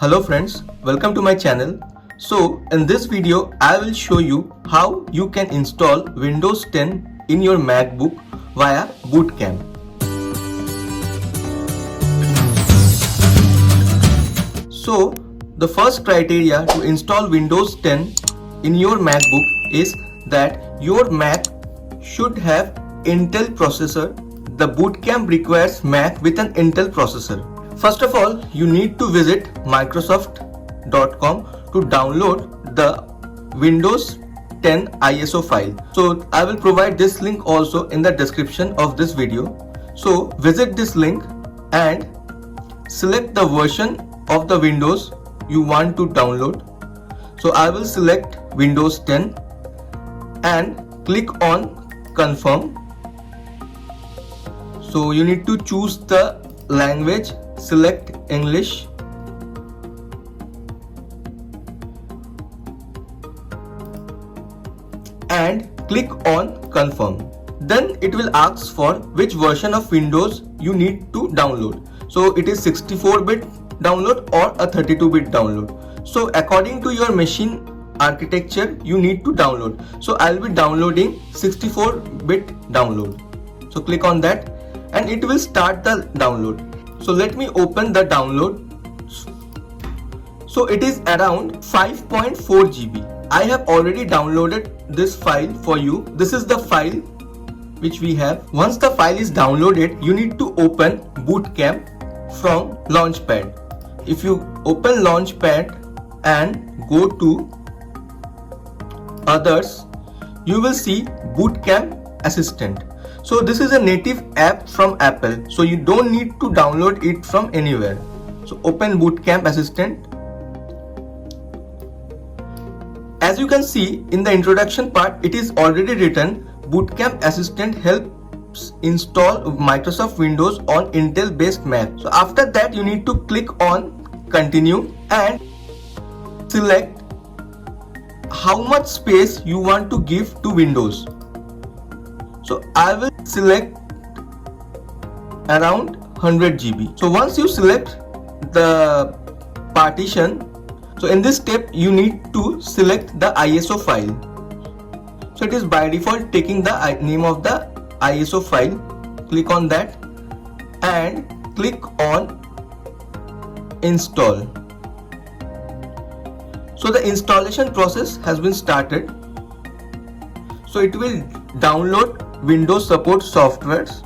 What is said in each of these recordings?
Hello friends, welcome to my channel. So in this video I will show you how you can install Windows 10 in your MacBook via Boot Camp. So the first criteria to install Windows 10 in your MacBook is that your Mac should have Intel processor. The Boot Camp requires Mac with an Intel processor. First of all, you need to visit Microsoft.com to download the Windows 10 ISO file. So I will provide this link also in the description of this video. So visit this link and select the version of the Windows you want to download. So I will select Windows 10 and click on confirm. So you need to choose the language, select English. And click on confirm. Then it will ask for which version of Windows you need to download. So it is 64-bit download or a 32-bit download. So according to your machine architecture you need to download. So I will be downloading 64-bit download. So click on that and it will start the download. So let me open the download. So it is around 5.4 GB. I have already downloaded this file for you. This is the file which we have. Once the file is downloaded, you need to open Boot Camp from Launchpad. If you open Launchpad and go to others, you will see Boot Camp Assistant. So this is a native app from Apple, so you don't need to download it from anywhere. So open Boot Camp Assistant. As you can see in the introduction part, it is already written Boot Camp Assistant helps install Microsoft Windows on Intel based Mac. So after that you need to click on continue and select how much space you want to give to Windows. So I will select around 100 GB. So once you select the partition, so in this step you need to select the ISO file. So it is by default taking the name of the ISO file. Click on that and click on install. So the installation process has been started. So it will download Windows support softwares.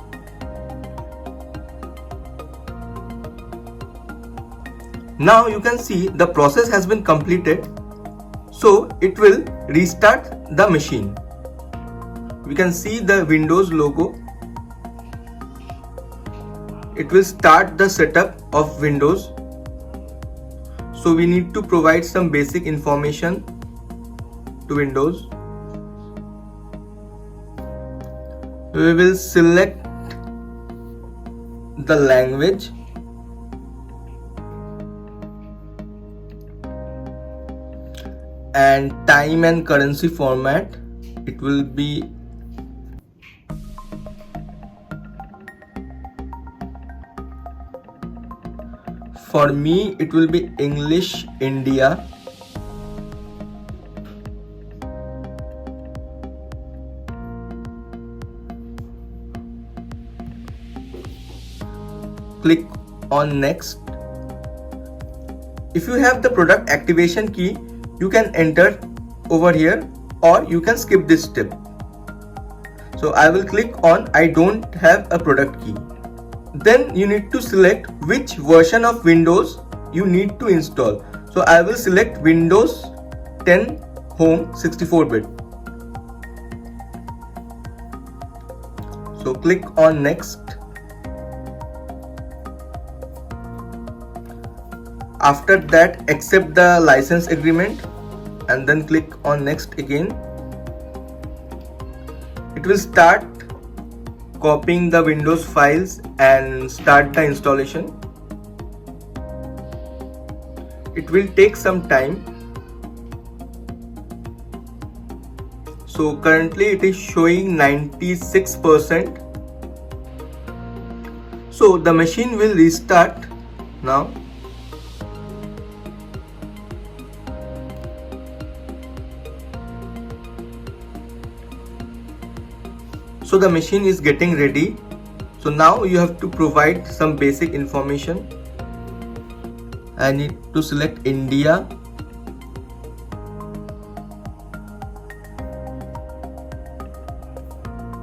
Now you can see the process has been completed. So it will restart the machine. We can see the Windows logo. It will start the setup of Windows. So we need to provide some basic information to Windows. We will select the language. And time and currency format. It will be for me it will be English India. Click on next. If you have the product activation key, you can enter over here or you can skip this step. So I will click on I don't have a product key. Then you need to select which version of Windows you need to install. So I will select Windows 10 Home 64-bit. So click on next. After that, accept the license agreement and then click on next again. It will start copying the Windows files and start the installation. It will take some time. So currently it is showing 96%. So the machine will restart now. So the machine is getting ready. So now you have to provide some basic information. I need to select India.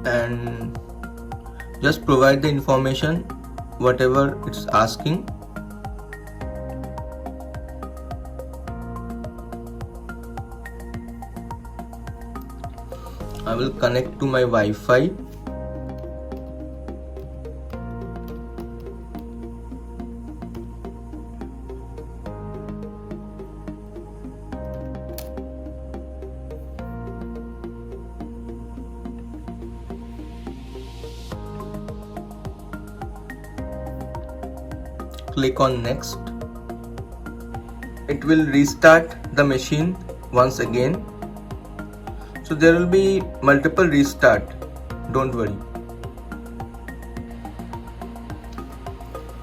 And just provide the information whatever it's asking. I will connect to my Wi-Fi. Click on next. It will restart the machine once again. So there will be multiple restart, don't worry.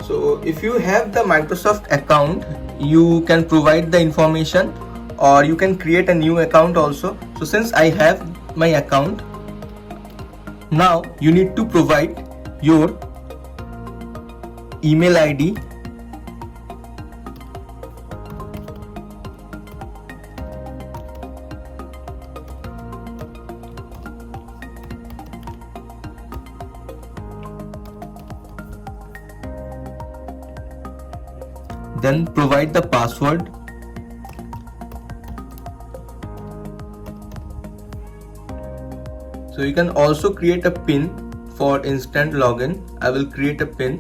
So if you have the Microsoft account, you can provide the information, or you can create a new account also. So since I have my account, now you need to provide your email ID, then provide the password. So you can also create a PIN for instant login. I will create a PIN.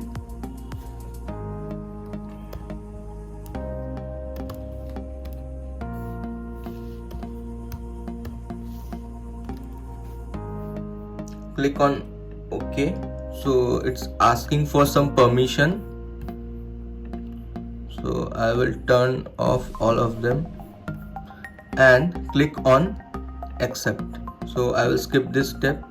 Click on OK. So it's asking for some permission. So I will turn off all of them and click on accept. So I will skip this step.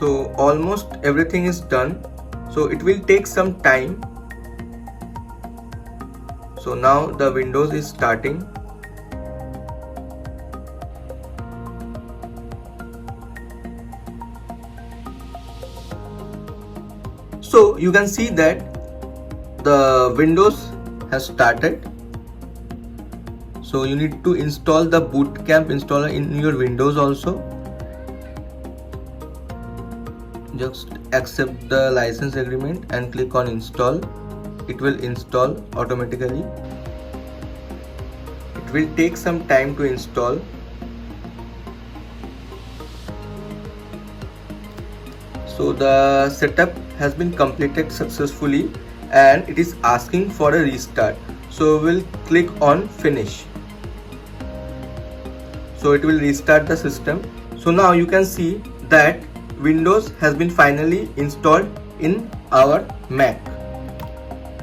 So almost everything is done. So it will take some time. So now the Windows is starting. So you can see that the Windows has started. So you need to install the Boot Camp installer in your Windows also. Just accept the license agreement and click on install. It will install automatically. It will take some time to install. So the setup has been completed successfully and it is asking for a restart. So we'll click on finish. So it will restart the system. So now you can see that Windows has been finally installed in our Mac.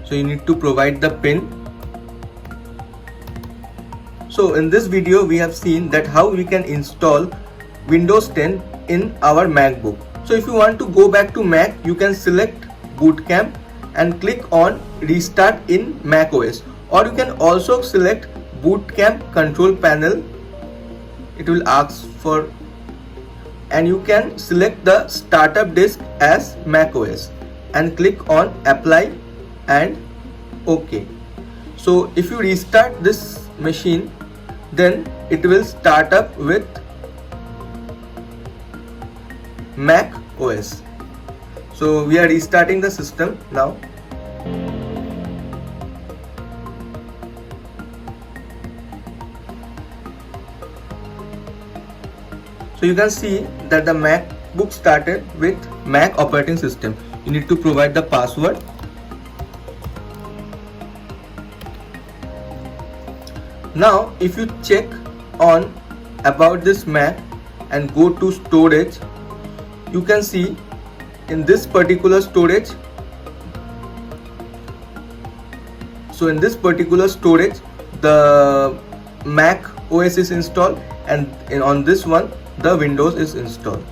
So you need to provide the PIN. So in this video we have seen that how we can install Windows 10 in our MacBook. So if you want to go back to Mac, you can select Boot Camp and click on restart in Mac OS, or you can also select Boot Camp control panel. It will ask for, and you can select the startup disk as macOS and click on apply and OK. So if you restart this machine, then it will start up with Mac OS. So we are restarting the system now. So you can see that the MacBook started with Mac operating system. You need to provide the password. Now if you check on about this Mac and go to storage, you can see in this particular storage, so in this particular storage the Mac OS is installed, and on this one the Windows is installed.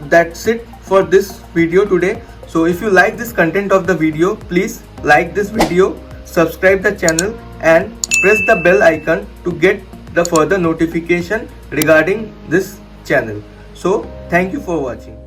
That's it for this video today. So if you like this content of the video, please like this video, subscribe the channel and press the bell icon to get the further notification regarding this channel. So thank you for watching.